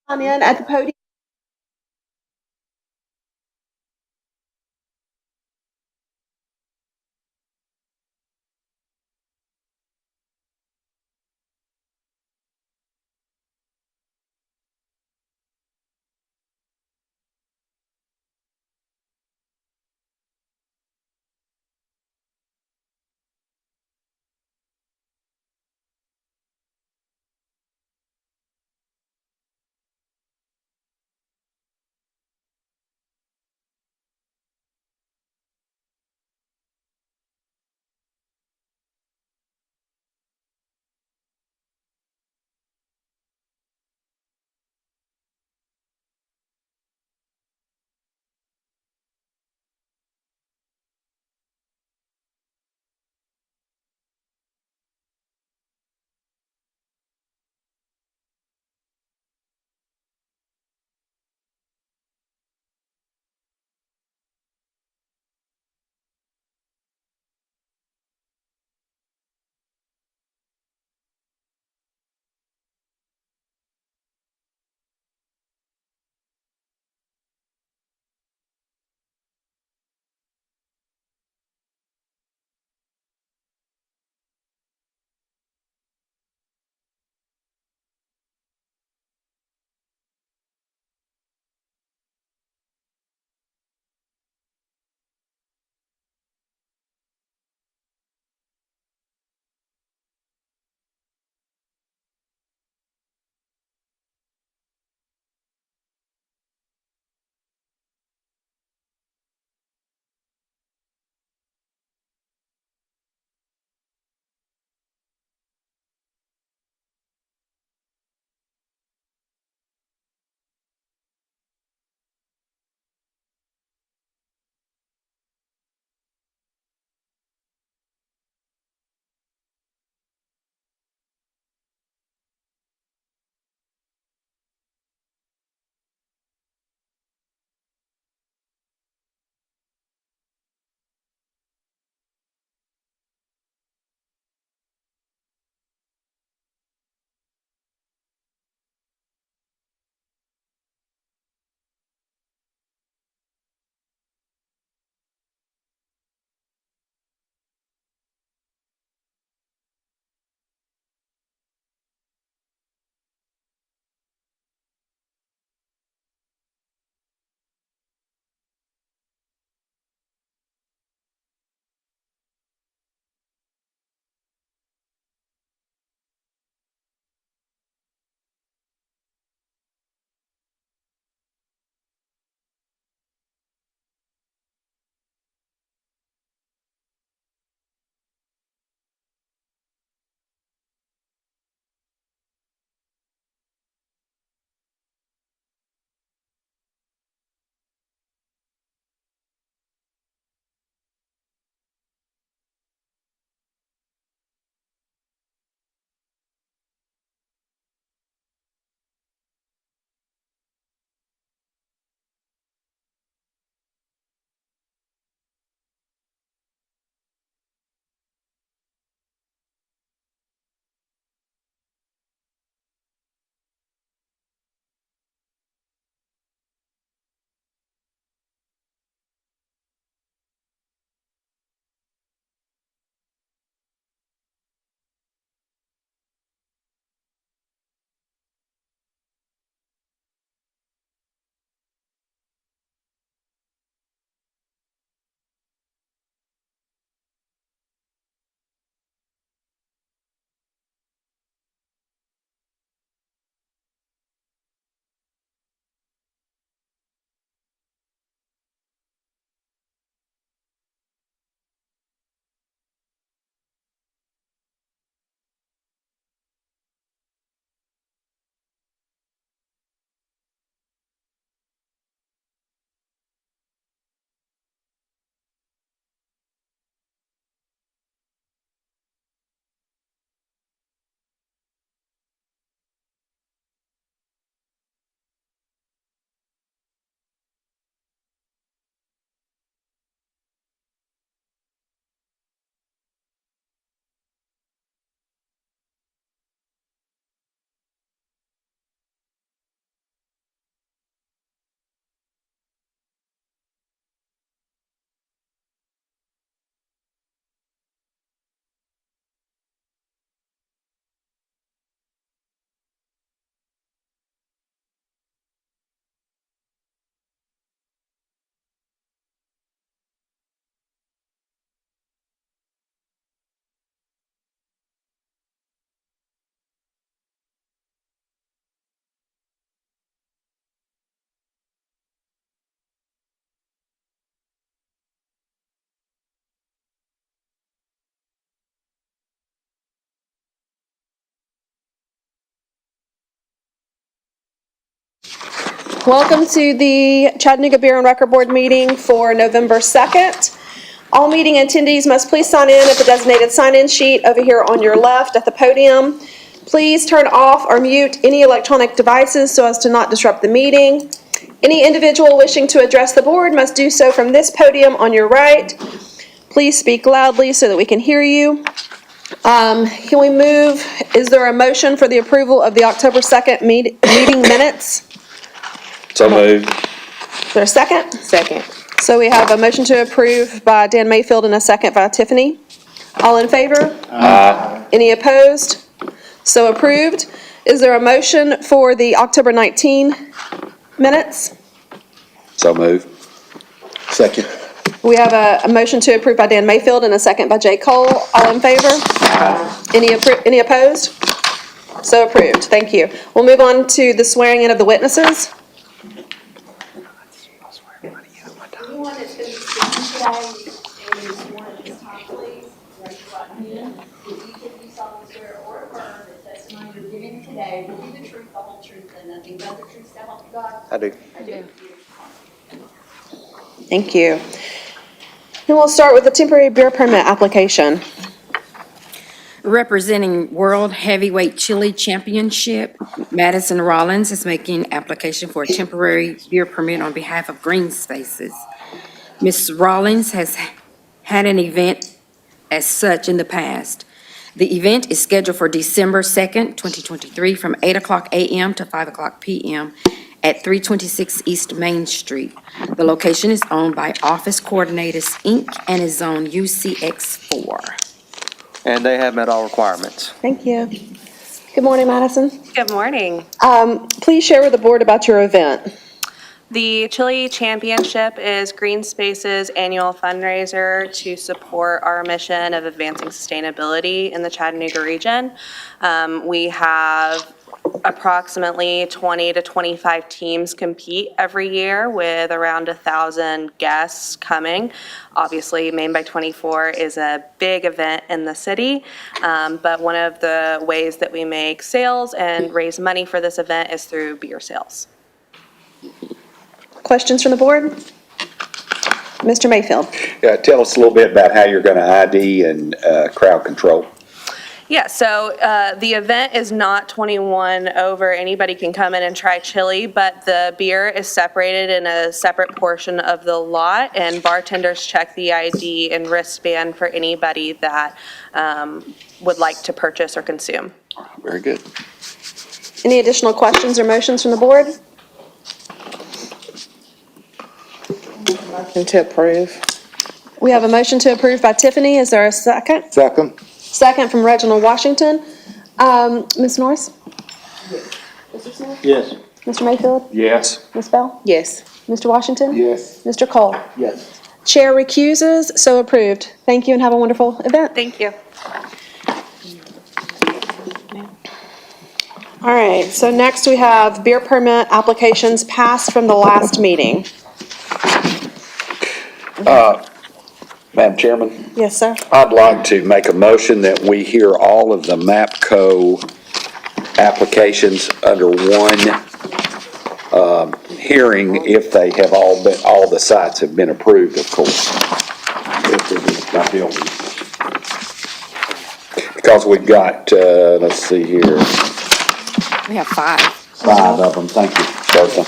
On in at the podium. Welcome to the Chattanooga Beer and Record Board meeting for November 2nd. All meeting attendees must please sign in at the designated sign-in sheet over here on your left at the podium. Please turn off or mute any electronic devices so as to not disrupt the meeting. Any individual wishing to address the board must do so from this podium on your right. Please speak loudly so that we can hear you. Can we move, is there a motion for the approval of the October 2nd meeting minutes? So moved. Is there a second? Second. So we have a motion to approve by Dan Mayfield and a second by Tiffany. All in favor? Aye. Any opposed? So approved. Is there a motion for the October 19 minutes? So moved. Second. We have a motion to approve by Dan Mayfield and a second by Jay Cole. All in favor? Any opposed? So approved. Thank you. We'll move on to the swearing in of the witnesses. Anyone that's going to be speaking today is sworn at this time, please. Raise your right hand. If you do solemnly swear or affirm that testimony you're giving today will be the truth, the whole truth, and nothing but the truth, so help you God? I do. I do. Thank you. And we'll start with the temporary beer permit application. Representing World Heavyweight Chili Championship, Madison Rollins is making application for a temporary beer permit on behalf of Green Spaces. Ms. Rollins has had an event as such in the past. The event is scheduled for December 2nd, 2023, from 8 o'clock a.m. to 5 o'clock p.m. at 326 East Main Street. The location is owned by Office Coordinators, Inc. and is zoned UCX4. And they have met all requirements. Thank you. Good morning, Madison. Good morning. Please share with the board about your event. The Chili Championship is Green Space's annual fundraiser to support our mission of advancing sustainability in the Chattanooga region. We have approximately 20 to 25 teams compete every year with around 1,000 guests coming. Obviously, Maine by 24 is a big event in the city, but one of the ways that we make sales and raise money for this event is through beer sales. Questions from the board? Mr. Mayfield. Yeah, tell us a little bit about how you're going to ID and crowd control. Yeah, so the event is not 21 over. Anybody can come in and try chili, but the beer is separated in a separate portion of the lot, and bartenders check the ID and wristband for anybody that would like to purchase or consume. Very good. Any additional questions or motions from the board? Motion to approve. We have a motion to approve by Tiffany. Is there a second? Second. Second from Reginald Washington. Ms. Norris? Mr. Smith? Yes. Mr. Mayfield? Yes. Ms. Bell? Yes. Mr. Washington? Yes. Mr. Cole? Yes. Chair recuses, so approved. Thank you and have a wonderful event. Thank you. All right, so next we have beer permit applications passed from the last meeting. Madam Chairman, Yes, sir. I'd like to make a motion that we hear all of the MAPCO applications under one hearing if they have all the sites have been approved, of course. Because we've got, let's see here. We have 5. 5 of them, thank you, Bertha.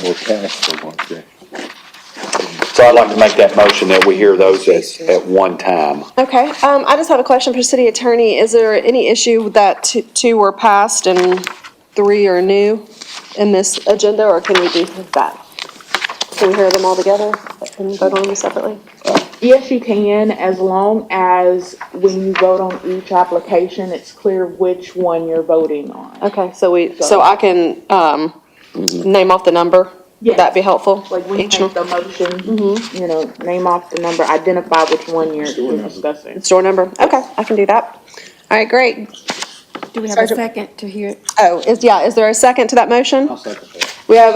So I'd like to make that motion that we hear those at one time. Okay, I just have a question for city attorney. Is there any issue that two were passed and 3 are new in this agenda, or can we do that? Can we hear them all together and vote on them separately? Yes, you can, as long as when you vote on each application, it's clear which one you're voting on. Okay, so I can, name off the number? Yes. That'd be helpful? Like when you Each make the motion, you know, name off the number, identify which one you're discussing. store number? Okay, I can do that. All right, great. Do we have a second to hear? Oh, is there a second to that motion? I'll second that. We have,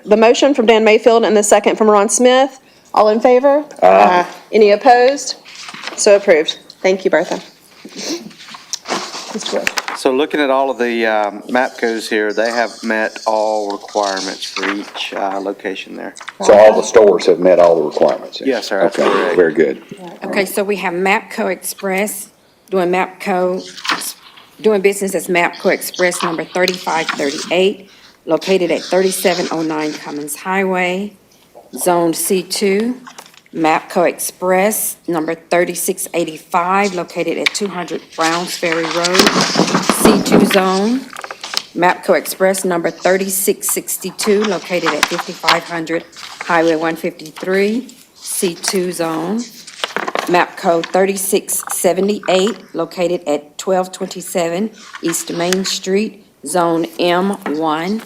the motion from Dan Mayfield and the second from Ron Smith. All in favor? Any opposed? So approved. Thank you, Bertha. Mr. Wood. So looking at all of the MAPCOs here, they have met all requirements for each location there. So all the stores have met all the requirements? then? Yes, sir, that's Okay, correct. very good. Okay, so we have MAPCO Express doing doing business as MAPCO Express number 3538, located at 3709 Cummins Highway, Zone C2. MAPCO Express number 3685, located at 200 Browns Ferry Road, C2 Zone. MAPCO Express number 3662, located at 5500 Highway 153, C2 Zone. MAPCO 3678, located at 1227 East Main Street, Zone M1.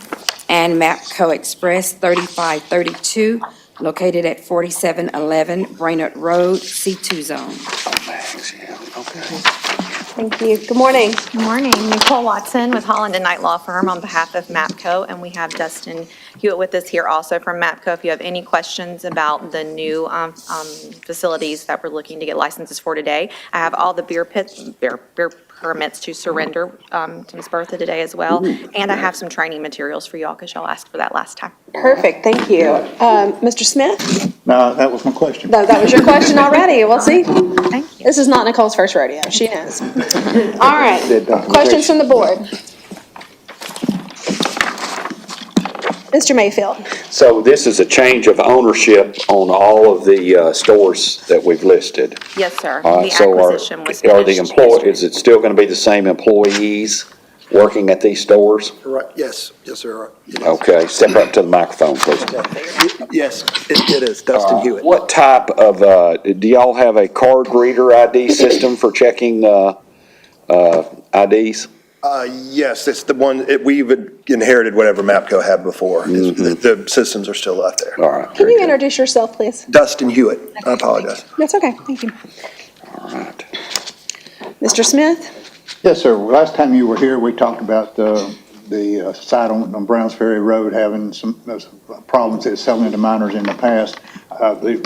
And MAPCO Express 3532, located at 4711 Brainerd Road, C2 Zone. Thank you. Good morning. Good morning, Nicole Watson with Holland and Knight Law Firm on behalf of MAPCO, and we have Dustin Hewitt with us here also from MAPCO. If you have any questions about the new facilities that we're looking to get licenses for today, I have all the beer permits to surrender to Ms. Bertha today as well, and I have some training materials for y'all because y'all asked for that last time. Perfect, thank you. Mr. Smith? No, that was my question. No, that was your question already. We'll see. Thank you. This is not Nicole's first rodeo. She knows. All right. Questions from the board? Mr. Mayfield? So this is a change of ownership on all of the stores that we've listed. Yes, sir. All right, The so acquisition was are the finished employees, yesterday. is it still going to be the same employees working at these stores? Right, yes, sir. Okay, step up to the microphone, please. Yes, it is, Dustin Hewitt. What type of, do y'all have a card reader ID system for checking IDs? Yes, it's the one, we've inherited whatever MAPCO had before. The systems are still left there. All right. Can you introduce yourself, please? Dustin Hewitt, I apologize. That's okay, thank you. All right. Mr. Smith? Yes, sir. Last time you were here, we talked about the site on Browns Ferry Road having some problems that selling to minors in the past.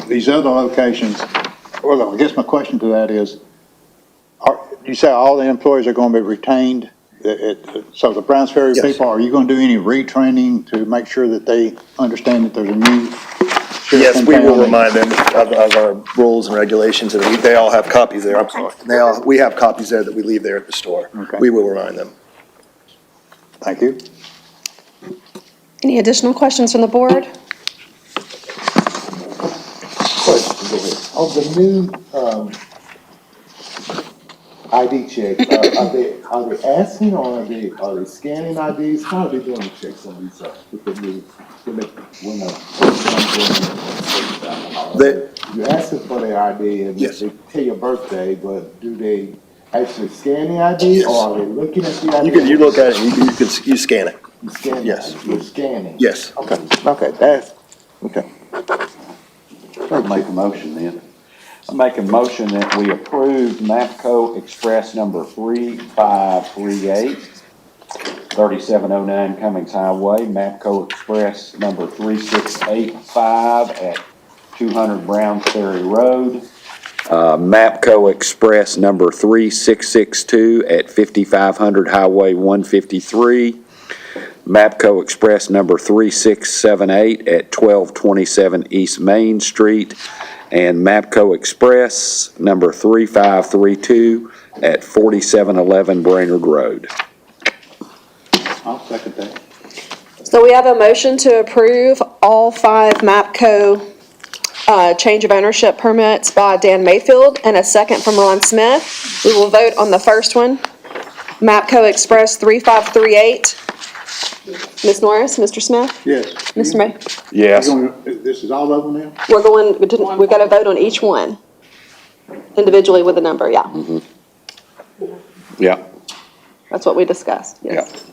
These other locations, well, I guess my question to that is, you say all the employees are going to be retained? So the Browns Ferry Yes. people, are you going to do any retraining to make sure that they understand that there's a new sheriff Yes, in we will town? remind them of our rules and regulations, and they all have copies there, I'm sorry. We have copies there that we leave there at the store. Okay. We will remind them. Thank you. Any additional questions from the board? Question, go ahead. On the new, ID check, are they asking or are they scanning IDs? How are they doing the checks on these, with the new, you're asking for their ID and Yes. they tell your birthday, but do they actually scan the ID Yes. or are they looking at the ID? You look at it, you scan it. You scan it? Yes. You're scanning? Yes. Okay, okay. I'll make a motion then. I make a motion that we approve MAPCO Express number 3538, 3709 Cummings Highway, MAPCO Express number 3685 at 200 Browns Ferry Road, MAPCO Express number 3662 at 5500 Highway 153, MAPCO Express number 3678 at 1227 East Main Street, and MAPCO Express number 3532 at 4711 Brainerd Road. I'll second that. So we have a motion to approve all 5 MAPCO change of ownership permits by Dan Mayfield and a second from Ron Smith. We will vote on the first one. MAPCO Express 3538. Ms. Norris, Mr. Smith, Yes. Mr. May. Yes. This is all of them now? We've got to vote on each one individually with a number, yeah. Yeah. That's what we discussed, yes.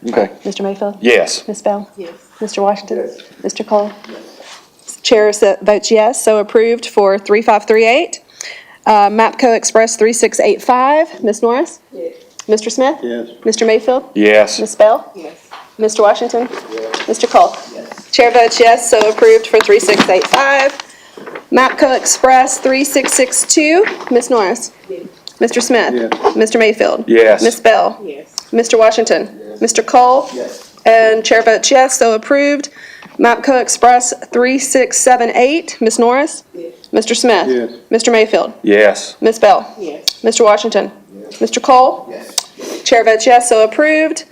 Okay. Mr. Mayfield? Yes. Ms. Bell? Yes. Mr. Washington? Yes. Mr. Cole? Yes. Chair votes yes, so approved for 3538. MAPCO Express 3685. Ms. Norris? Yes. Mr. Smith? Yes. Mr. Mayfield? Yes. Ms. Bell? Yes. Mr. Washington? Yes. Mr. Cole? Yes. Chair votes yes, so approved for 3685. MAPCO Express 3662. Ms. Norris? Yes. Mr. Smith? Yes. Mr. Mayfield? Yes. Ms. Bell? Yes. Mr. Washington? Mr. Cole? Yes. And chair votes yes, so approved. MAPCO Express 3678, Ms. Norris? Mr. Smith? Yes. Mr. Mayfield? Yes. Ms. Bell? Yes. Mr. Washington? Mr. Cole? Yes. Chair votes yes, so approved.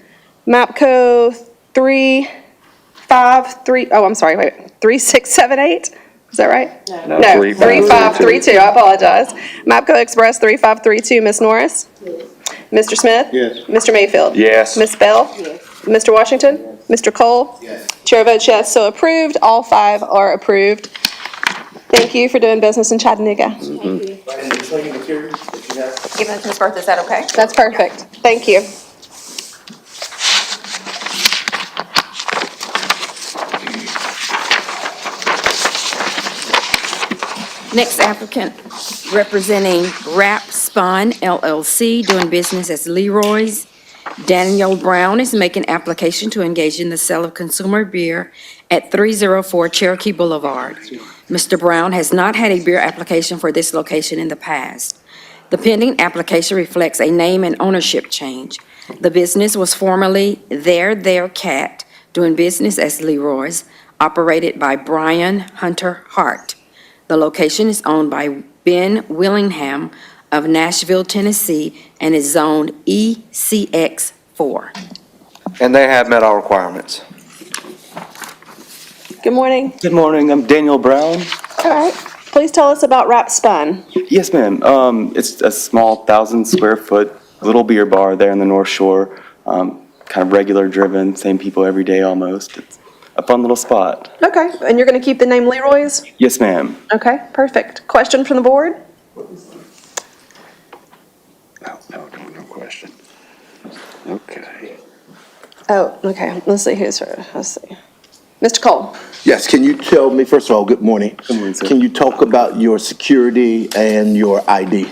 MAPCO 3678, is that right? No, No, 3532. 3532, I apologize. MAPCO Express 3532, Ms. Norris? Mr. Smith? Yes. Mr. Mayfield? Yes. Ms. Bell? Mr. Washington? Mr. Cole? Yes. Chair votes yes, so approved. All 5 are approved. Thank you for doing business in Chattanooga. And the training materials that you have? Give them to Ms. Bertha, is that okay? That's perfect. Thank you. Next applicant, representing Rap Spun LLC, doing business as Leroy's. Daniel Brown is making application to engage in the sale of consumer beer at 304 Cherokee Boulevard. Mr. Brown has not had a beer application for this location in the past. The pending application reflects a name and ownership change. The business was formerly Their Cat, doing business as Leroy's, operated by Brian Hunter Hart. The location is owned by Ben Willingham of Nashville, Tennessee, and is zoned ECX4. And they have met all requirements. Good morning. Good morning, I'm Daniel Brown. All right. Please tell us about Rap Spun. Yes, ma'am. It's a small 1,000-square-foot little beer bar there in the North Shore. Kind of regular driven, same people every day almost. It's a fun little spot. Okay, and you're going to keep the name Leroy's? Yes, ma'am. Okay, perfect. Question from the board? No question. Okay. Oh, okay. Let's see who's first. Let's see. Mr. Cole? Yes, can you tell me, first of all, good morning. Good morning, sir. Can you talk about your security and your ID?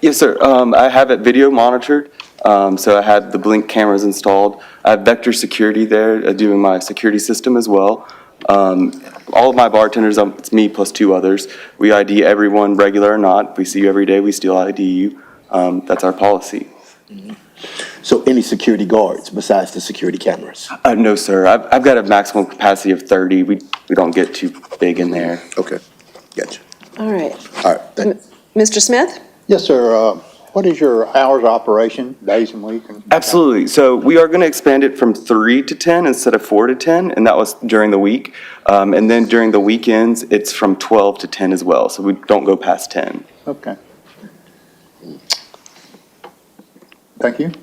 Yes, sir. I have it video monitored, so I had the Blink cameras installed. I have Vector Security there doing my security system as well. All of my bartenders, it's me plus 2 others. We ID everyone, regular or not. If we see you every day, we still ID you. That's our policy. So any security guards besides the security cameras? No, sir. I've got a maximum capacity of 30. We don't get too big in there. Okay, gotcha. All right. All right, thank you. Mr. Smith? Yes, sir. What is your hours of operation, days and week? Absolutely. So we are going to expand it from 3 to 10 instead of 4 to 10, and that was during the week. And then during the weekends, it's from 12 to 10 as well, so we don't go past 10. Okay. Thank you.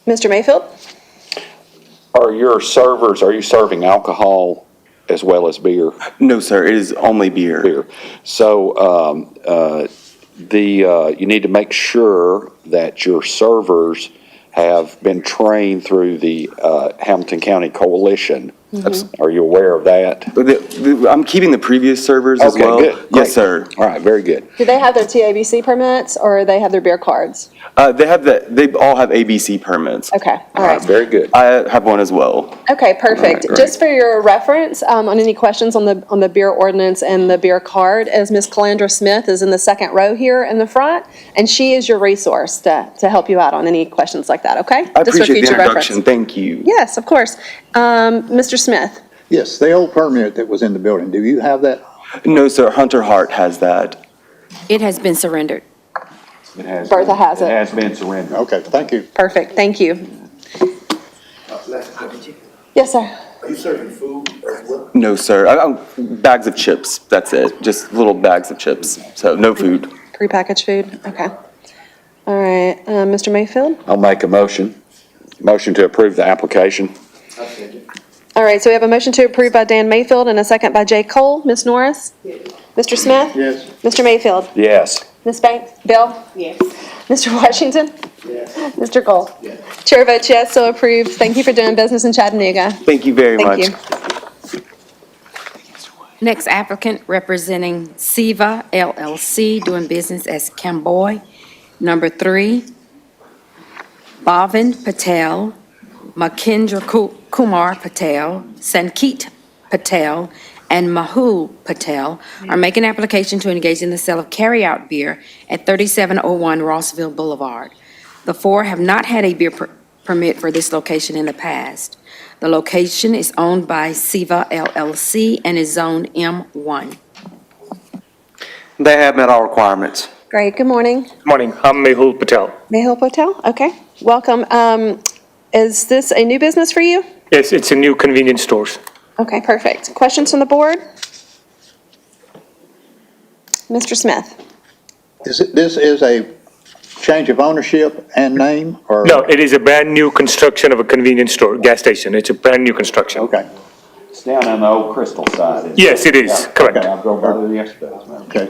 Mr. Mayfield? Are you serving alcohol as well as beer? No, sir, it is only beer. Beer. So, you need to make sure that your servers have been trained through the Hamilton County Coalition. Are you aware of that? I'm keeping the previous servers as well. Okay, good. Yes, sir. All right, very good. Do they have their TABC permits or they have their beer cards? They all have ABC permits. Okay, all All right, right. very good. I have one as well. Okay, perfect. All right, Just for your reference, on any questions on the beer ordinance and the beer card, as Ms. Calandra Smith is in the second row here in the front, and she is your resource to help you out on any questions like that, okay? I Just for appreciate the future reference. introduction. Thank you. Yes, of course. Mr. Smith? Yes, the old permit that was in the building, do you have that? No, sir, Hunter Hart has that. It has been surrendered. Bertha has it. It has been surrendered. Okay, thank you. Perfect, thank you. Yes, sir. Are you serving food as well? No, sir. Bags of chips, that's it. Just little bags of chips, so no food. Prepackaged food, okay. All right, Mr. Mayfield? I'll make a motion to approve the application. All right, so we have a motion to approve by Dan Mayfield and a second by Jay Cole. Ms. Norris? Mr. Smith? Yes. Mr. Mayfield? Yes. Ms. Banks? Bill? Yes. Mr. Washington? Yes. Mr. Cole? Yes. Chair votes yes, so approved. Thank you for doing business in Chattanooga. Thank you very much. Thank you. Next applicant, representing Siva LLC, doing business as Camboy. Number 3, Bhavin Patel, Makendra Kumar Patel, Sankit Patel, and Mahul Patel are making application to engage in the sale of carryout beer at 3701 Rossville Boulevard. The four have not had a beer permit for this location in the past. The location is owned by Siva LLC and is zoned M1. They have met all requirements. Great, good morning. Morning, I'm Mehul Patel. Mehul Patel, okay, welcome. Is this a new business for you? Yes, it's a new convenience stores. Okay, perfect. Questions from the board? Mr. Smith? This is a change of ownership and name, or? No, it is a brand-new construction of a convenience store, gas station. It's a brand-new construction. Okay, It's down on the old Crystal side. isn't it? Yes, it is, correct. I'll go by there yesterday. okay.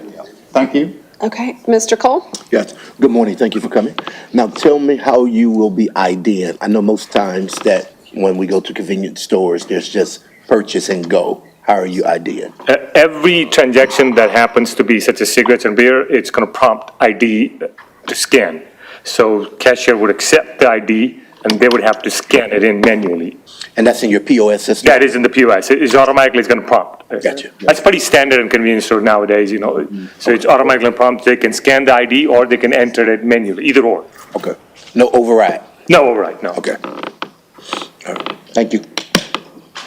Thank you. Okay, Mr. Cole? Yes, good morning, thank you for coming. Now, tell me how you will be IDing. I know most times that when we go to convenience stores, there's just purchase and go. How are you IDing? Every transaction that happens to be such as cigarettes and beer, it's going to prompt ID to scan. So cashier would accept the ID, and they would have to scan it in manually. And that's in your POS system? That is in the POS. It's automatically going to prompt. Gotcha. That's pretty standard in convenience store nowadays, you know. So it's automatically prompt. They can scan the ID or they can enter it manually, either or. Okay. No override? No override, no. Okay. All right. Thank you.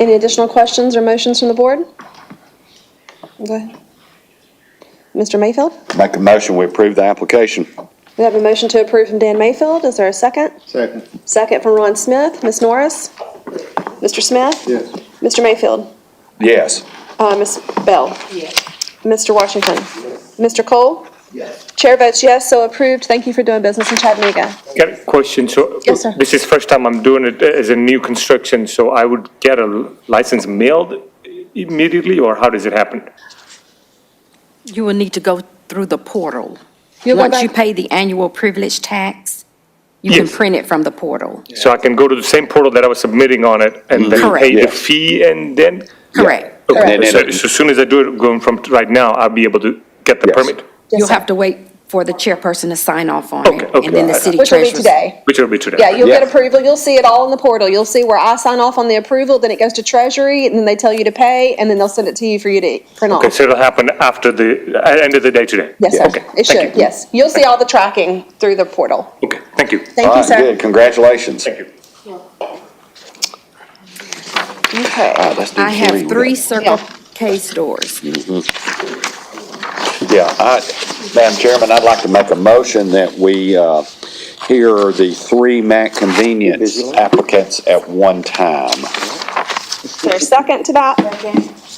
Any additional questions or motions from the board? Go ahead. Mr. Mayfield? Make a motion, we approve the application. We have a motion to approve from Dan Mayfield. Is there a second? Second. Second from Ron Smith. Ms. Norris? Mr. Smith? Yes. Mr. Mayfield? Yes. Ms. Bell? Yes. Mr. Washington? Mr. Cole? Yes. Chair votes yes, so approved. Thank you for doing business in Chattanooga. Got a question, so. Yes, sir. This is first time I'm doing it as a new construction, so I would get a license mailed immediately, or how does it happen? You will need to go through the portal. You'll go Once you back- pay the annual privilege tax, you can Yes. print it from the portal. So I can go to the same portal that I was submitting on it, and then Correct. pay the Yes. fee, and then? Correct. Okay, Correct. so as soon as I do it, going from right now, I'll be able to get the Yes. permit, Yes, You'll sir. have to wait for the chairperson to sign off on Okay, it. okay. And then the city Which will be treasurer. today. which will be today. Yeah, you'll get Yeah. approval. You'll see it all in the portal. You'll see where I sign off on the approval, then it goes to Treasury, and then they tell you to pay, and then they'll send it to you for you to print Okay, off. so it'll happen after end of the day today? Yes, sir. Okay, It thank should, you. yes. You'll see all the tracking through the portal. Okay, thank you. Thank All you, right, sir. good, congratulations. Thank you. Okay. All right, let's do I have We three got- Circle K stores. Yeah, Madam Chairman, I'd like to make a motion that we hear the three Mac convenience applicants at one time. Is there a second to that?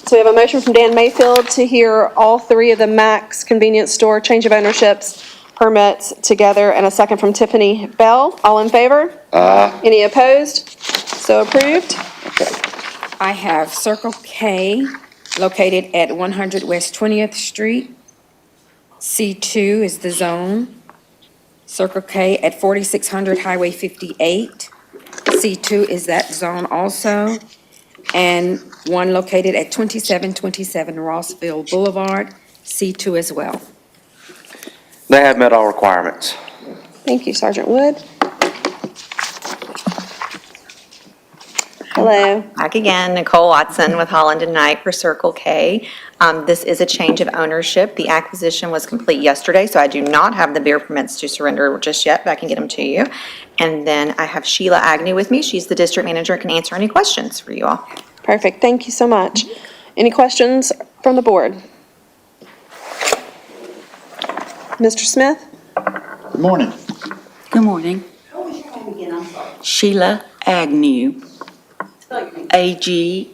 So we have a motion from Dan Mayfield to hear all three of the Max convenience store change of ownerships permits together, and a second from Tiffany Bell. All in favor? Any opposed? So approved. I have Circle K located at 100 West 20th Street. C2 is the zone. Circle K at 4600 Highway 58. C2 is that zone also. And one located at 2727 Rossville Boulevard, C2 as well. They have met all requirements. Thank you, Sergeant Wood. Hello. Back again, Nicole Watson with Holland and Knight for Circle K. This is a change of ownership. The acquisition was complete yesterday, so I do not have the beer permits to surrender just yet, but I can get them to you. And then I have Sheila Agnew with me. She's the district manager, can answer any questions for you all. Perfect. Thank you so much. Any questions from the board? Mr. Smith? Good morning. Good morning. Sheila Agnew, Agnew.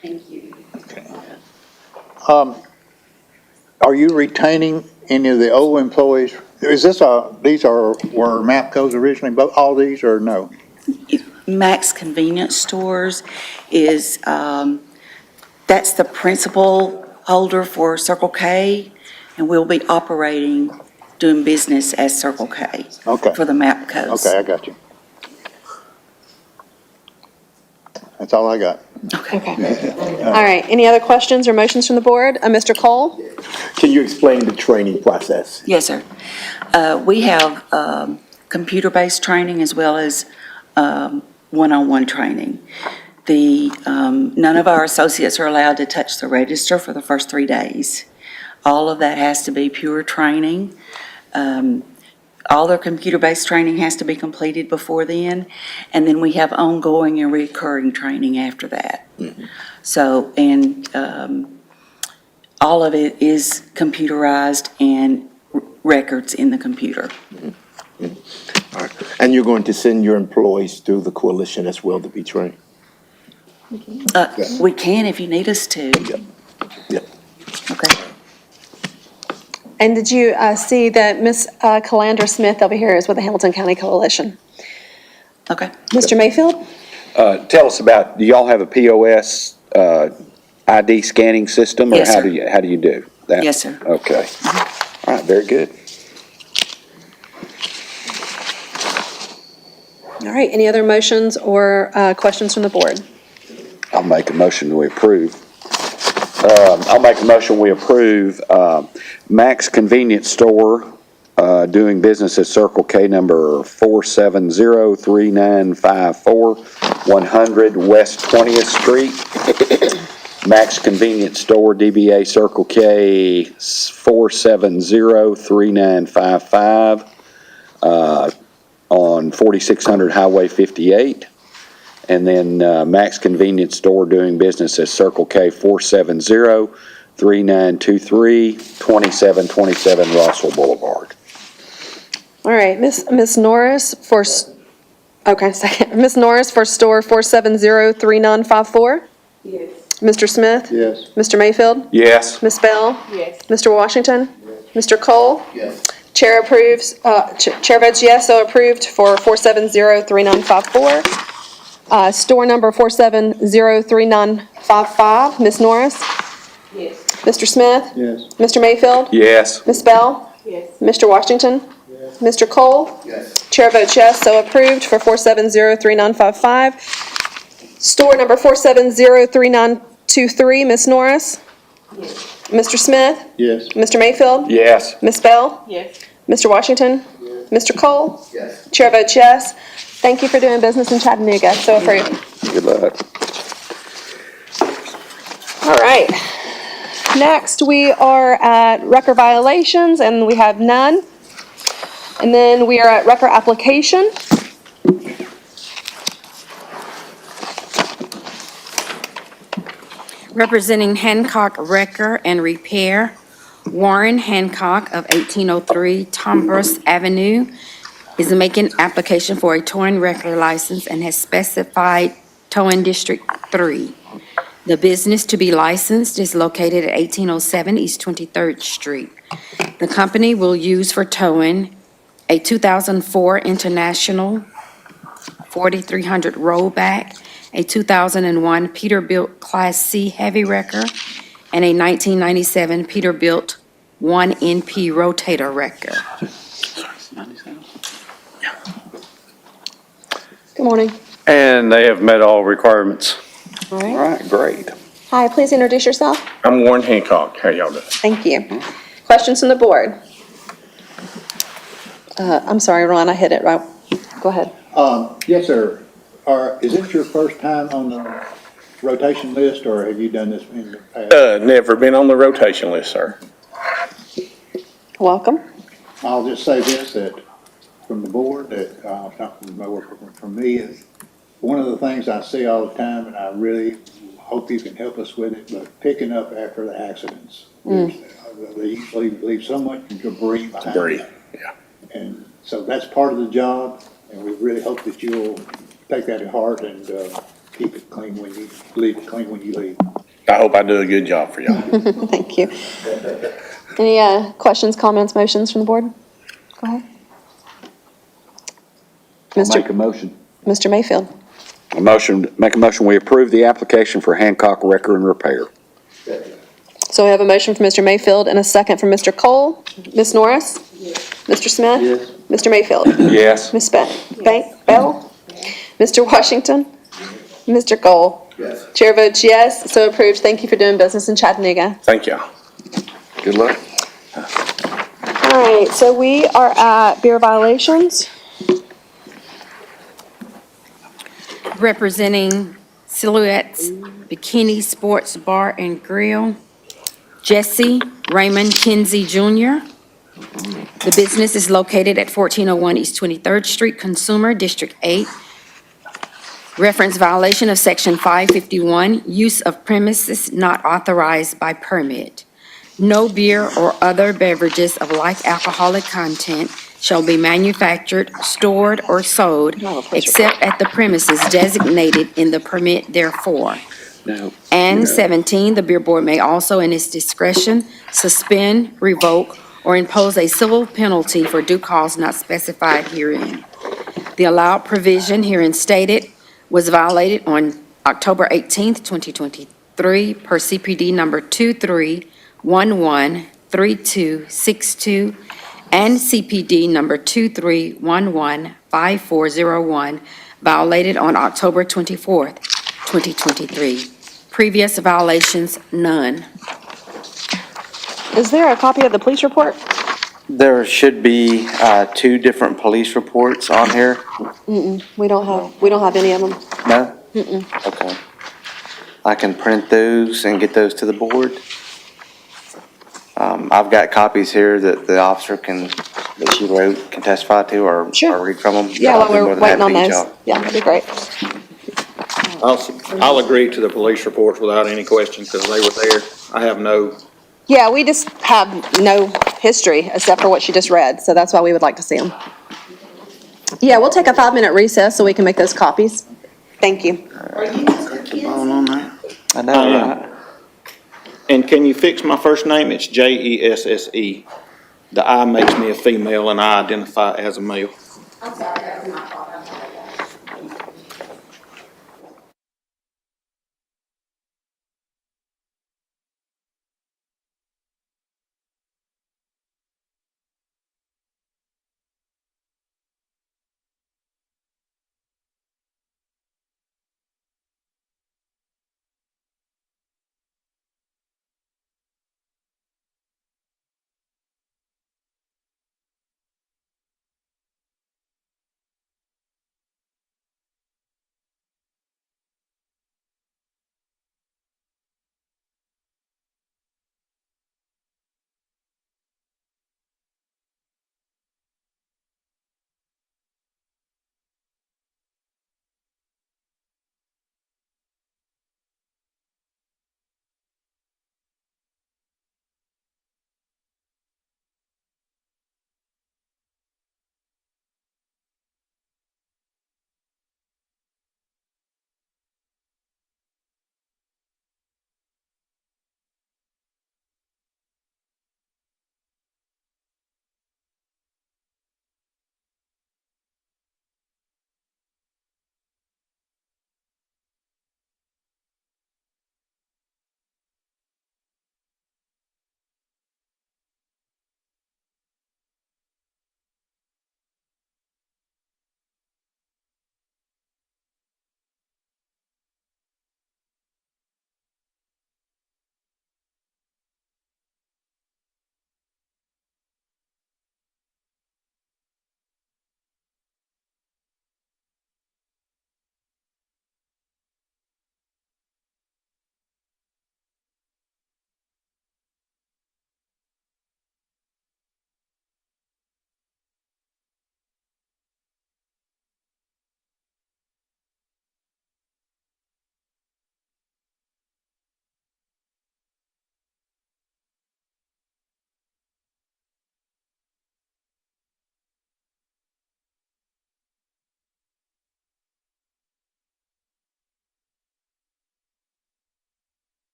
Thank you. Are you retaining any of the old employees? Is this were MAPCO's originally, all these, or no? Max Convenience Stores is, that's the principal holder for Circle K, and we'll be doing business as Circle K. Okay. For the MAPCOs. Okay, I got you. That's all I got. Okay. All right. Any other questions or motions from the board? Mr. Cole? Can you explain the training process? Yes, sir. We have computer-based training as well as one-on-one training. None of our associates are allowed to touch the register for the first 3 days. All of that has to be pure training. All their computer-based training has to be completed before then, and then we have ongoing and recurring training after that. So, and all of it is computerized and records in the computer. All right. And you're going to send your employees through the coalition as well to be trained? We can if you need us to. Yep. Okay. And did you see that Ms. Calandra Smith over here is with the Hamilton County Coalition? Okay. Mr. Mayfield? Tell us about, do y'all have a POS ID scanning system? Yes, Or sir. how do you do that? Yes, sir. Okay. All right, very good. All right, any other motions or questions from the board? I'll make a motion we approve. I'll make a motion we approve Max Convenience Store doing business at Circle K number 4703954, 100 West 20th Street. Max Convenience Store, DBA Circle K, 4703955 on 4600 Highway 58. And then Max Convenience Store doing business as Circle K, 4703923, 2727 Rossville Boulevard. All right, Ms. Norris for, okay, second. Ms. Norris for store 4703954? Yes. Mr. Smith? Yes. Mr. Mayfield? Yes. Ms. Bell? Yes. Mr. Washington? Mr. Cole? Yes. Chair approves, Chair votes yes, so approved for 4703954. Store number 4703955, Ms. Norris? Yes. Mr. Smith? Yes. Mr. Mayfield? Yes. Ms. Bell? Yes. Mr. Washington? Mr. Cole? Yes. Chair votes yes, so approved for 4703955. Store number 4703923, Ms. Norris? Yes. Mr. Smith? Yes. Mr. Mayfield? Yes. Ms. Bell? Yes. Mr. Washington? Mr. Cole? Yes. Chair votes yes. Thank you for doing business in Chattanooga, so approved. Good luck. All right. Next, we are at record violations, and we have none. And then we are at record application. Representing Hancock Wrecker and Repair, Warren Hancock of 1803 Tombras Avenue is making application for a towing wrecker license and has specified towing District 3. The business to be licensed is located at 1807 East 23rd Street. The company will use for towing a 2004 International 4300 rollback, a 2001 Peterbilt Class C heavy wrecker, and a 1997 Peterbilt 1NP rotator wrecker. Good morning. And they have met all requirements. All All right. right, great. Hi, please introduce yourself. I'm Warren Hancock. How y'all doing? Thank you. Questions from the board? I'm sorry, Ron, I hit it right. Go ahead. Yes, sir. Is this your first time on the rotation list, or have you done this in the past? Never been on the rotation list, sir. Welcome. I'll just say this, that from the board, that, not from the board, from me, is one of the things I see all the time, and I really hope you can help us with it, but picking up after the accidents. They usually leave so much debris behind. Debris, yeah. And so that's part of the job, and we really hope that you'll take that at heart and keep it clean when you leave it clean when you leave. I hope I do a good job for y'all. Thank you. Any questions, comments, motions from the board? Go ahead. Make a motion. Mr. Mayfield. Make a motion, we approve the application for Hancock Wrecker and Repair. So we have a motion from Mr. Mayfield and a second from Mr. Cole. Ms. Norris? Mr. Smith? Yes. Mr. Mayfield? Yes. Ms. Bell? Mr. Washington? Mr. Cole? Yes. Chair votes yes, so approved. Thank you for doing business in Chattanooga. Thank y'all. Good luck. All right, so we are at beer violations. Representing Silhouettes Bikini Sports Bar and Grill, Jesse Raymond Kinsey Jr. The business is located at 1401 East 23rd Street, Consumer, District 8. Reference violation of Section 551, use of premises not authorized by permit. No beer or other beverages of like alcoholic content shall be manufactured, stored, or sold except at the premises designated in the permit therefore. And 17, the beer board may also, in its discretion, suspend, revoke, or impose a civil penalty for due cause not specified herein. The allowed provision herein stated was violated on October 18th, 2023, per CPD number 23113262 and CPD number 23115401, violated on October 24th, 2023. Previous violations, none. Is there a copy of the police report? There should be 2 different police reports on here. We don't have any of them. No? Okay. I can print those and get those to the board. I've got copies here that the officer that she wrote can testify to or read from them. Yeah, I'll while be more we're than waiting happy on to get those. y'all. Yeah, that'd be great. I'll agree to the police reports without any questions because they were there. I have no, Yeah, we just have no history except for what she just read, so that's why we would like to see them. Yeah, we'll take a 5-minute recess so we can make those copies. Thank you. on that. I know, right? And can you fix my first name? It's Jesse. The I makes me a female and I identify as a male. I'm sorry, that was my fault.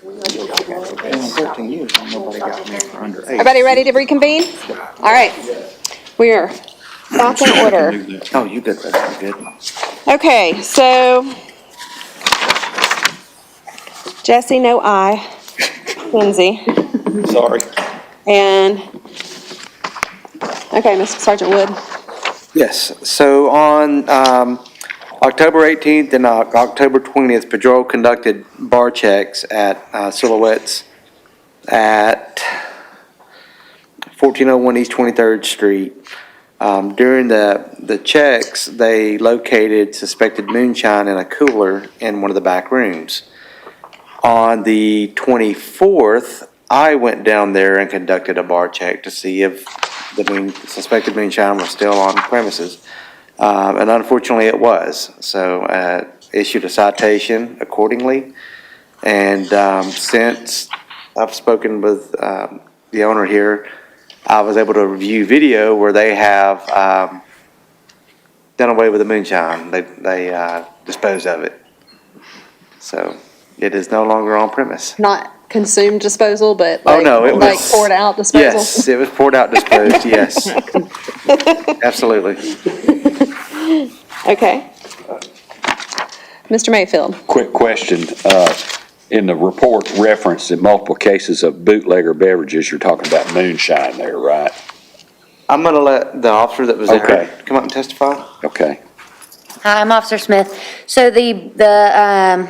In 13 years, nobody got me for under 8. Everybody ready to reconvene? All right. We are back in order. Oh, you good, brother, you good. Okay, so Jesse, no I. Lindsay. Sorry. And, okay, Mr. Sergeant Wood. Yes, so on October 18th and October 20th, Patrol conducted bar checks at Silhouettes at 1401 East 23rd Street. During the checks, they located suspected moonshine in a cooler in one of the back rooms. On the 24th, I went down there and conducted a bar check to see if the suspected moonshine was still on premises. And unfortunately, it was. So issued a citation accordingly. And since I've spoken with the owner here, I was able to review video where they have done away with the moonshine. They disposed of it. So it is no longer on premise. Not consumed disposal, but Oh, no, it like was. poured out disposal? Yes, it was poured out, disposed, yes. Absolutely. Okay. Mr. Mayfield. Quick question. In the report referenced in multiple cases of bootlegger beverages, you're talking about moonshine there, right? I'm gonna let the officer that was Okay. there come up and testify. Okay. Hi, I'm Officer Smith. So let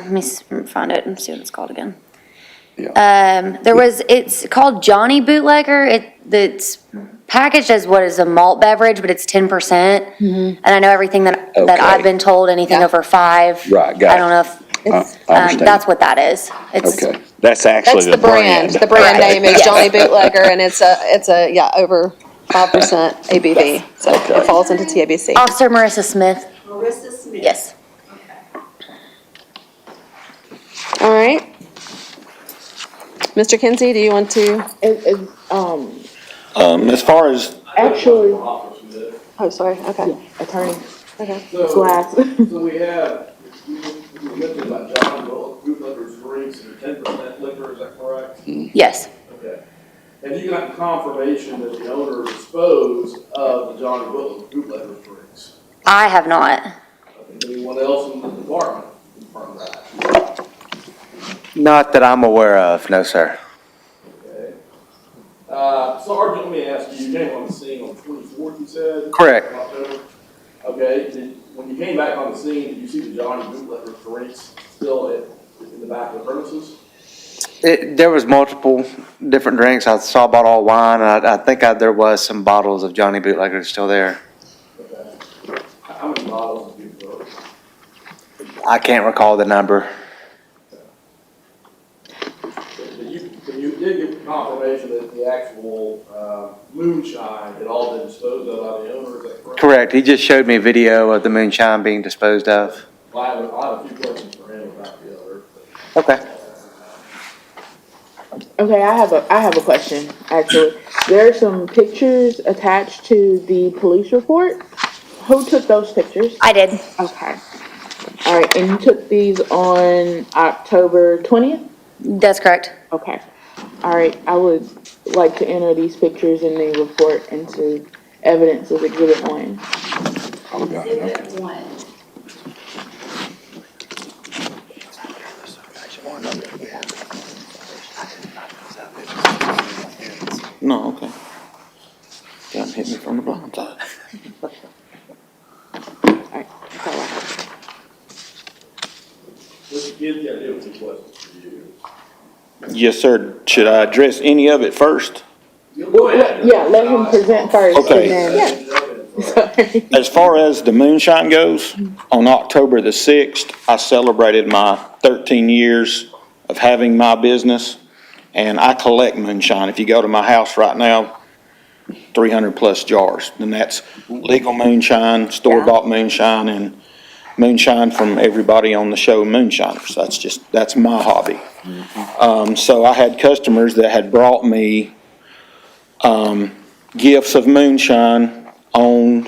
me find it and see what it's called again. It's called Johnny Bootlegger. It's packaged as what is a malt beverage, but it's 10%. And I know everything that I've been told, anything over 5. Right, got it. I don't know if I understand. that's what that is. It's Okay. That's actually That's the brand. The brand name is Yes. Johnny Bootlegger, and it's over 5% ABV. So it falls into TABC. Officer Marissa Smith. Marissa Smith. Yes. All right. Mr. Kinsey, do you want to? As far as, Actually, Oh, sorry. Okay. attorney Okay. Glass. So we have, you mentioned about John Bootlegger's drinks and 10% liquor, is that correct? Yes. Okay. Have you gotten confirmation that the owner disposed of the Johnny Bootlegger's drinks? I have not. Anyone else in the department confirm that? Not that I'm aware of, no, sir. Okay. Sergeant, let me ask you, you came on the scene on the 24th, you said? Correct. October? Okay, when you came back on the scene, did you see the Johnny Bootlegger's drinks still in the back of the premises? There was multiple different drinks. I saw a bottle of wine, and I think there was some bottles of Johnny Bootlegger still there. Okay. How many bottles did you throw? I can't recall the number. But you did get confirmation that the actual moonshine had all been disposed of by the owner, is that correct? Correct. He just showed me a video of the moonshine being disposed of. Well, I have a few questions for him about the other. Okay. Okay, I have a question, actually. There are some pictures attached to the police report. Who took those pictures? I did. Okay. All right, and you took these on October 20th? That's correct. Okay. All right, I would like to enter these pictures in the report into evidence as Exhibit 1. Exhibit 1. no, okay. Done hit me from the blind side. All right, that's all I have. Mr. Kinsey, I do have two questions for you. Yes, sir. Should I address any of it first? Go ahead. Yeah, let him present first Okay. and then. Sorry. As far as the moonshine goes, on October the 6th, I celebrated my 13 years of having my business, and I collect moonshine. If you go to my house right now, 300 plus jars, and that's legal moonshine, store-bought moonshine, and moonshine from everybody on the show Moonshiners. That's my hobby. So I had customers that had brought me gifts of moonshine on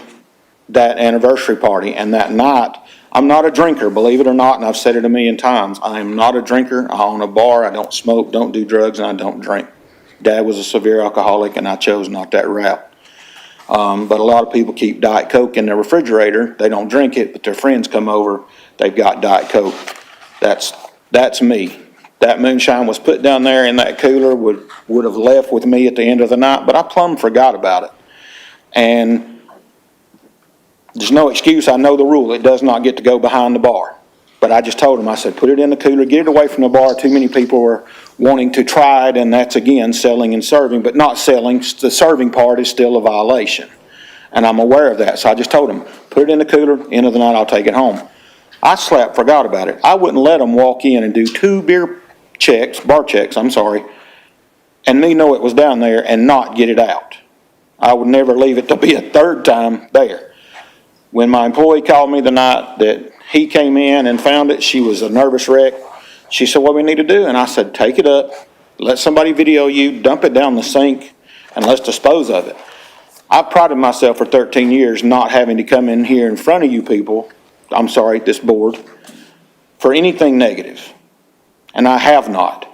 that anniversary party. And that night, I'm not a drinker, believe it or not, and I've said it a million times. I am not a drinker. I own a bar. I don't smoke, don't do drugs, and I don't drink. Dad was a severe alcoholic, and I chose not that route. But a lot of people keep Diet Coke in their refrigerator. They don't drink it, but their friends come over, they've got Diet Coke. That's me. That moonshine was put down there in that cooler, would have left with me at the end of the night, but I plumb forgot about it. And there's no excuse. I know the rule. It does not get to go behind the bar. But I just told him, I said, put it in the cooler, get it away from the bar. Too many people are wanting to try it, and that's, again, selling and serving, but not selling. The serving part is still a violation. And I'm aware of that. So I just told him, put it in the cooler, end of the night, I'll take it home. I forgot about it. I wouldn't let them walk in and do 2 bar checks, and me know it was down there and not get it out. I would never leave it to be a third time there. When my employee called me the night that he came in and found it, she was a nervous wreck. She said, what do we need to do? And I said, take it up, let somebody video you, dump it down the sink, and let's dispose of it. I've prided myself for 13 years not having to come in here in front of you people, this board, for anything negative. And I have not.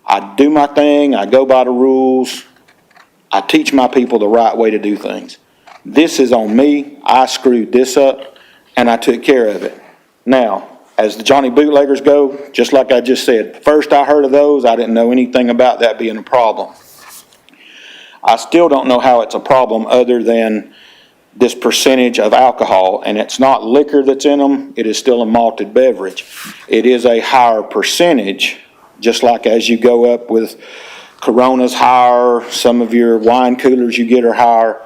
I do my thing, I go by the rules, I teach my people the right way to do things. This is on me. I screwed this up, and I took care of it. Now, as the Johnny Bootleggers go, just like I just said, first I heard of those, I didn't know anything about that being a problem. I still don't know how it's a problem other than this percentage of alcohol, and it's not liquor that's in them, it is still a malted beverage. It is a higher percentage, just like as you go up with Corona's higher, some of your wine coolers you get are higher.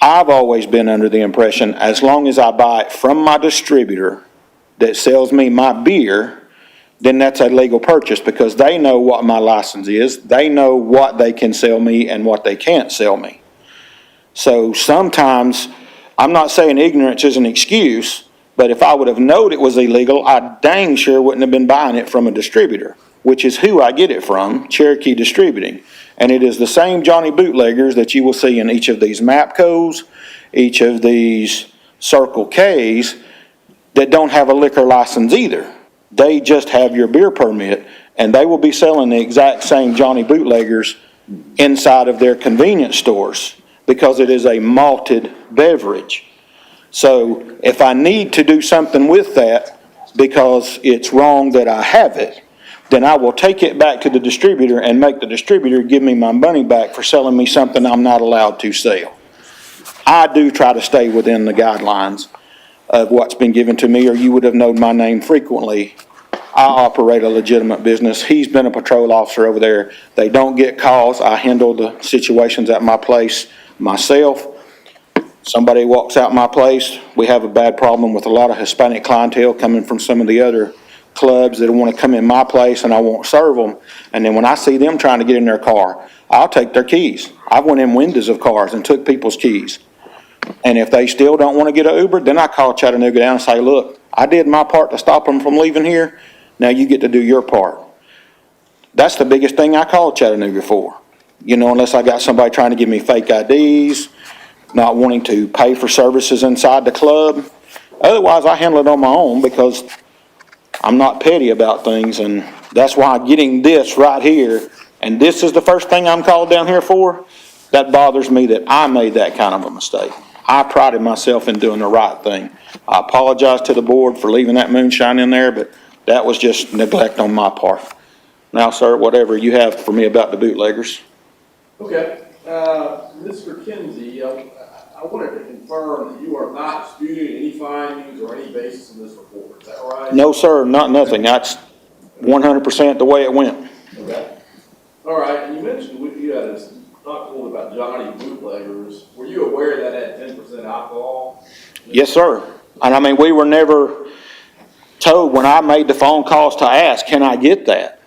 I've always been under the impression, as long as I buy it from my distributor that sells me my beer, then that's a legal purchase because they know what my license is. They know what they can sell me and what they can't sell me. So sometimes, I'm not saying ignorance is an excuse, but if I would have known it was illegal, I dang sure wouldn't have been buying it from a distributor, which is who I get it from, Cherokee Distributing. And it is the same Johnny Bootleggers that you will see in each of these MAPCOs, each of these Circle Ks that don't have a liquor license either. They just have your beer permit, and they will be selling the exact same Johnny Bootleggers inside of their convenience stores because it is a malted beverage. So if I need to do something with that because it's wrong that I have it, then I will take it back to the distributor and make the distributor give me my money back for selling me something I'm not allowed to sell. I do try to stay within the guidelines of what's been given to me, or you would have known my name frequently. I operate a legitimate business. He's been a patrol officer over there. They don't get calls. I handle the situations at my place myself. Somebody walks out my place. We have a bad problem with a lot of Hispanic clientele coming from some of the other clubs that want to come in my place, and I won't serve them. And then when I see them trying to get in their car, I'll take their keys. I've went in windows of cars and took people's keys. And if they still don't want to get an Uber, then I call Chattanooga down and say, look, I did my part to stop them from leaving here. Now you get to do your part. That's the biggest thing I call Chattanooga for. Unless I got somebody trying to give me fake IDs, not wanting to pay for services inside the club. Otherwise, I handle it on my own because I'm not petty about things, and that's why getting this right here, and this is the first thing I'm called down here for, that bothers me that I made that kind of a mistake. I prided myself in doing the right thing. I apologize to the board for leaving that moonshine in there, but that was just neglect on my part. Now, sir, whatever you have for me about the bootleggers. Okay, Mr. Kinsey, I wanted to confirm that you are not disputing any findings or any basis in this report, is that right? No, sir, nothing. That's 100% the way it went. Okay. All right, and you mentioned you had a talk about Johnny Bootleggers. Were you aware that had 10% alcohol? Yes, sir. And we were never told when I made the phone calls to ask, can I get that?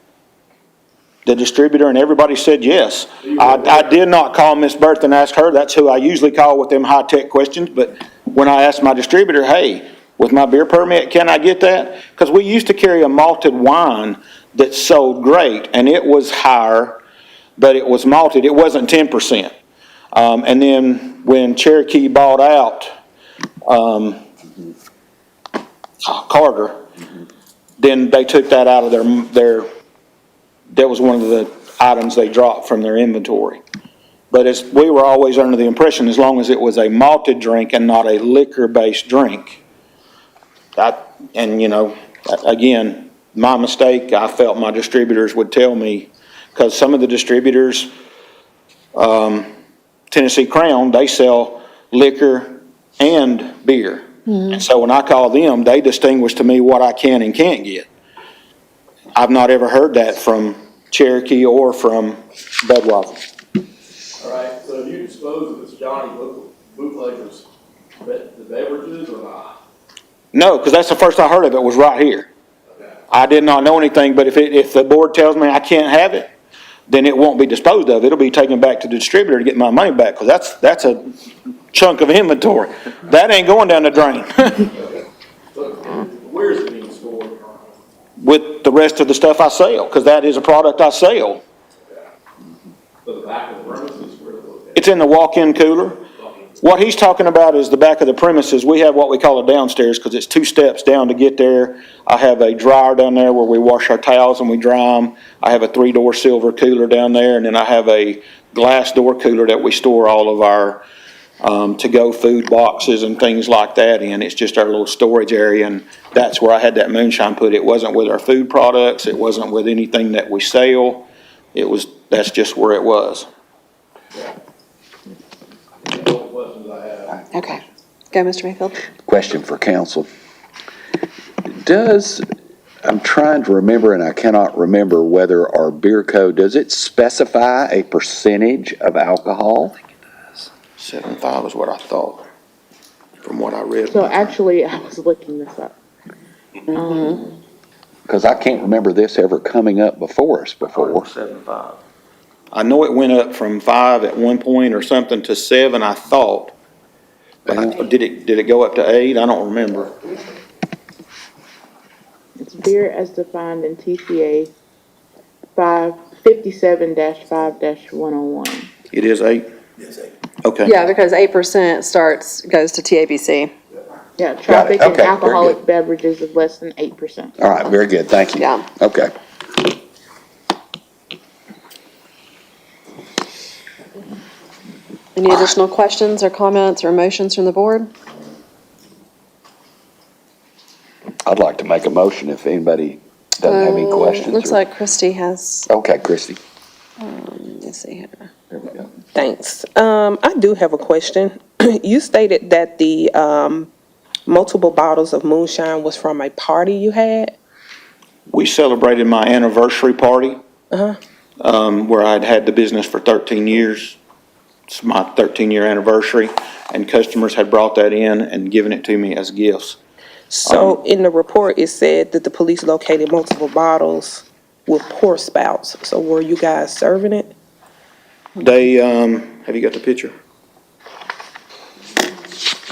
The distributor and everybody said yes. I did not call Miss Berth and ask her. That's who I usually call with them high-tech questions. But when I asked my distributor, hey, with my beer permit, can I get that? Because we used to carry a malted wine that sold great, and it was higher, but it was malted. It wasn't 10%. And then when Cherokee bought out Carter, then they took that out of that was one of the items they dropped from their inventory. But we were always under the impression, as long as it was a malted drink and not a liquor-based drink. Again, my mistake, I felt my distributors would tell me, because some of the distributors, Tennessee Crown, they sell liquor and beer. And so when I call them, they distinguish to me what I can and can't get. I've not ever heard that from Cherokee or from Budweiser. All right, so have you disposed of this Johnny bootleggers, the beverages or not? No, because that's the first I heard of it, was right here. Okay. I did not know anything, but if the board tells me I can't have it, then it won't be disposed of. It'll be taken back to the distributor to get my money back, because that's a chunk of inventory. That ain't going down the drain. So where is it being stored? With the rest of the stuff I sell, because that is a product I sell. So the back of the premises, where it's located? It's in the walk-in cooler. What he's talking about is the back of the premises. We have what we call a downstairs, because it's 2 steps down to get there. I have a dryer down there where we wash our towels and we dry them. I have a 3-door silver cooler down there, and then I have a glass door cooler that we store all of our to-go food boxes and things like that in. It's just our little storage area, and that's where I had that moonshine put. It wasn't with our food products. It wasn't with anything that we sell. That's just where it was. Okay. Go, Mr. Mayfield. Question for council. I'm trying to remember, and I cannot remember whether our beer code, does it specify a percentage of alcohol? 7.5 is what I thought, from what I read. So actually, I was looking this up. Because I can't remember this ever coming up before us before. 7.5. I know it went up from 5 at one point or something to 7, I thought. But did it go up to 8? I don't remember. It's beer as defined in TCA 57-5-101. It is 8? Yes, 8. Okay. Yeah, because 8% goes to TABC. Yeah, traffic and Okay, very alcoholic good. beverages of less than 8%. All right, very good, thank you. Yeah. Okay. Any additional questions or comments or motions from the board? I'd like to make a motion if anybody doesn't have any questions. Looks like Christie has, Okay, Christie. let's see here. There we go. Thanks. I do have a question. You stated that the multiple bottles of moonshine was from a party you had? We celebrated my anniversary party, where I'd had the business for 13 years. It's my 13-year anniversary, and customers had brought that in and given it to me as gifts. So in the report, it said that the police located multiple bottles with pour spouts. So were you guys serving it? They, have you got the picture?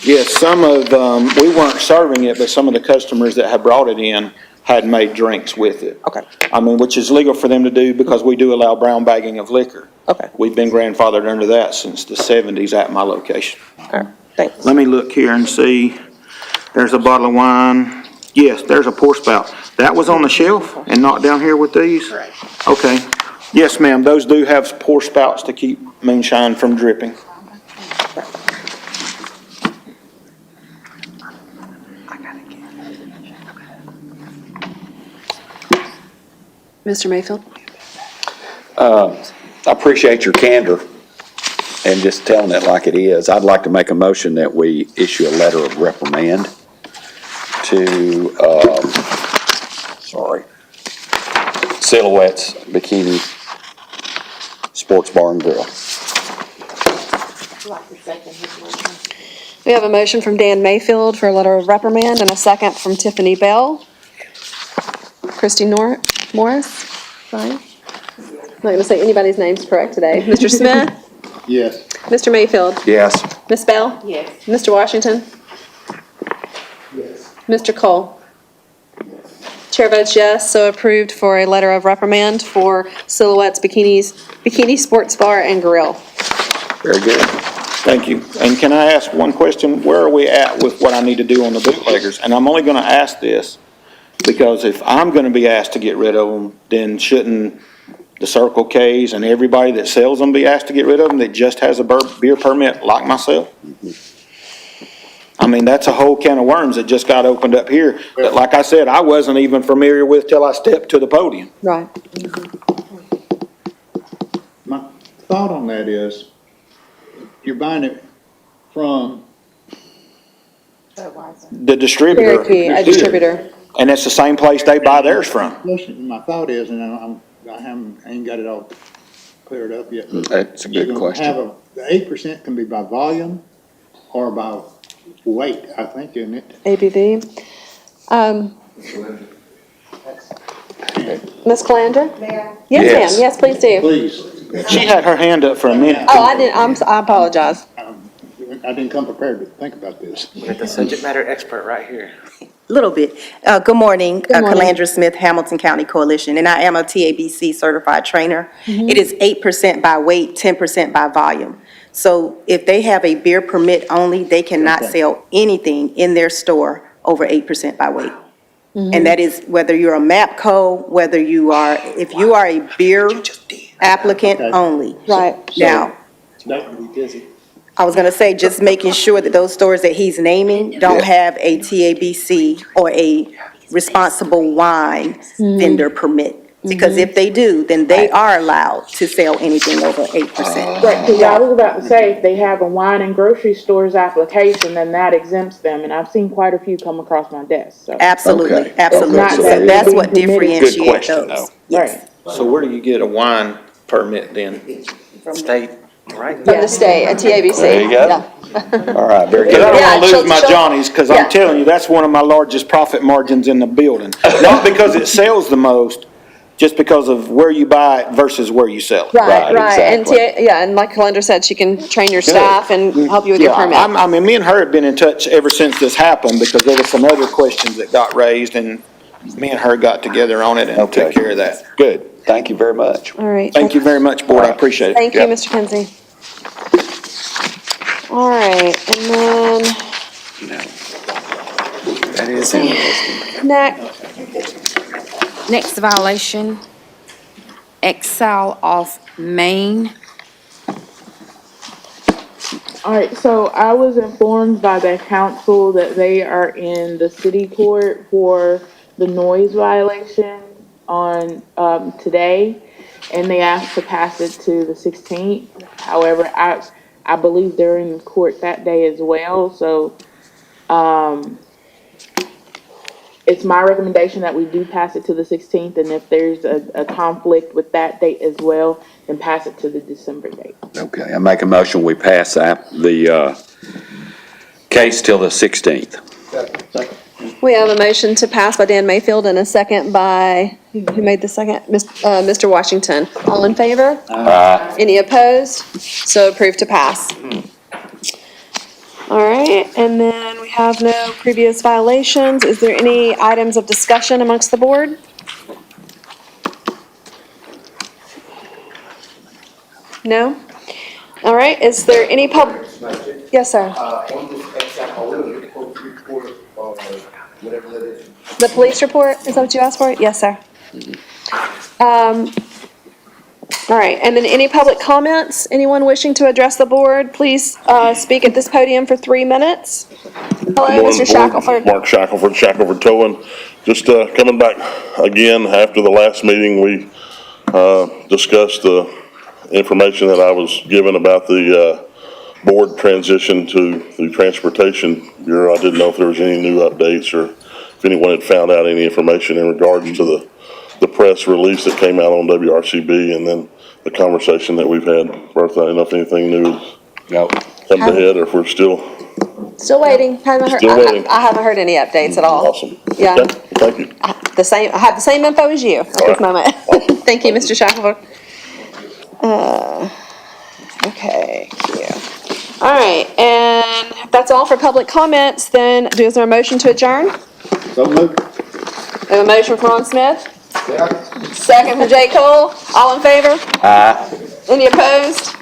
Yes, some of, we weren't serving it, but some of the customers that had brought it in had made drinks with it. Okay. I mean, which is legal for them to do because we do allow brown bagging of liquor. Okay. We've been grandfathered under that since the 70s at my location. All right, thanks. Let me look here and see. There's a bottle of wine. Yes, there's a pour spout. That was on the shelf and not down here with these? Right. Okay. Yes, ma'am, those do have pour spouts to keep moonshine from dripping. Mr. Mayfield? I appreciate your candor and just telling it like it is. I'd like to make a motion that we issue a letter of reprimand to, Silhouette's Bikini Sports Bar and Grill. We have a motion from Dan Mayfield for a letter of reprimand and a second from Tiffany Bell. Christy Morris? Fine. I'm not going to say anybody's names correct today. Mr. Smith? Yes. Mr. Mayfield? Yes. Ms. Bell? Yes. Mr. Washington? Yes. Mr. Cole? Chair votes yes, so approved for a letter of reprimand for Silhouette's Bikini Sports Bar and Grill. Very good. Thank you. And can I ask one question? Where are we at with what I need to do on the bootleggers? And I'm only gonna ask this because if I'm gonna be asked to get rid of them, then shouldn't the Circle Ks and everybody that sells them be asked to get rid of them that just has a beer permit like myself? I mean, that's a whole can of worms that just got opened up here that, like I said, I wasn't even familiar with till I stepped to the podium. Right. My thought on that is, you're buying it from, The distributor. Cherokee, a distributor. And it's the same place they buy theirs from. listen, my thought is, and I ain't got it all cleared up yet. but That's a good you're gonna question. have the 8% can be by volume or by weight, I think, isn't it? ABV. Ms. Calandra? Yes, Yes. ma'am. Yes, please do. Please. She had her hand up for a minute. Oh, I didn't, I apologize. I didn't come prepared to think about this. We got the subject matter expert right here. Little bit. Good morning. Good morning. Calandra Smith, Hamilton County Coalition, and I am a TABC certified trainer. Mm-hmm. It is 8% by weight, 10% by volume. So if they have a beer permit only, they cannot Okay. sell anything in their store over 8% by weight. Mm-hmm. And that is whether you're a MAPCO, whether you are, if you are a beer applicant Okay. only. Right. Now, That would be busy. I was gonna say, just making sure that those stores that he's naming don't have a TABC or a responsible wine vendor permit. Because if they do, then they are allowed to sell anything over 8%. Right, because I was about to say, if they have a wine and grocery stores application, then that exempts them, and I've seen quite a few come across my desk, so. Absolutely, Okay. absolutely. It's not So that that's they're what being permitted. differentiates Good question, those. though. Yes. So where do you get a wine permit then? State, right? From the state, a TABC. There you go. Yeah. All right, very Because I good. don't Yeah, want to lose my she'll- Johnnies, because yeah. I'm telling you, that's one of my largest profit margins in the building. Not because it sells the most, just because of where you buy it versus where you sell it. Right, Right, right. And exactly. yeah, and like Calandra said, she can train your staff and help you with your Yeah, permit. I mean, me and her have been in touch ever since this happened, because there were some other questions that got raised, and me and her got together on it and Okay. took care of that. Good. Thank you very much. All right. Thank you very much, board, I appreciate it. Thank you, Yep. Mr. Kinsey. All right, and then That is interesting. Next violation, Exile off Main. All right, so I was informed by the council that they are in the city court for the noise violation on, today, and they asked to pass it to the 16th. However, I believe they're in court that day as well, so, it's my recommendation that we do pass it to the 16th, and if there's a conflict with that date as well, then pass it to the December date. Okay, I make a motion, we pass the case till the 16th. we have a motion to pass by Dan Mayfield and a second by, who made the second? Mr. Washington. All in favor? Any opposed? So approved to pass. All right, and then we have no previous violations. Is there any items of discussion amongst the board? No? All right, is there any yes, sir. The police report, is that what you asked for? Yes, sir. All right, and then any public comments? Anyone wishing to address the board, please speak at this podium for 3 minutes. Hello, Mr. Shackelford. Mark Shackelford, Shackelford Towing. Just coming back again after the last meeting, we discussed the information that I was given about the board transition to the Transportation Bureau. I didn't know if there was any new updates or if anyone had found out any information in regards to the press release that came out on WRCB and then the conversation that we've had. Bertha, I don't know if anything new has come ahead or if we're still waiting. Haven't heard, Still waiting. I haven't heard any updates at all. awesome. Yeah. Okay, thank you. I have the same info as you at this moment. Thank you, Mr. Shackelford. Okay, thank you. All right, and if that's all for public comments, then is there a motion to adjourn? So moved. We have a motion from Ron Smith. Second from Jay Cole. All in favor? Any opposed?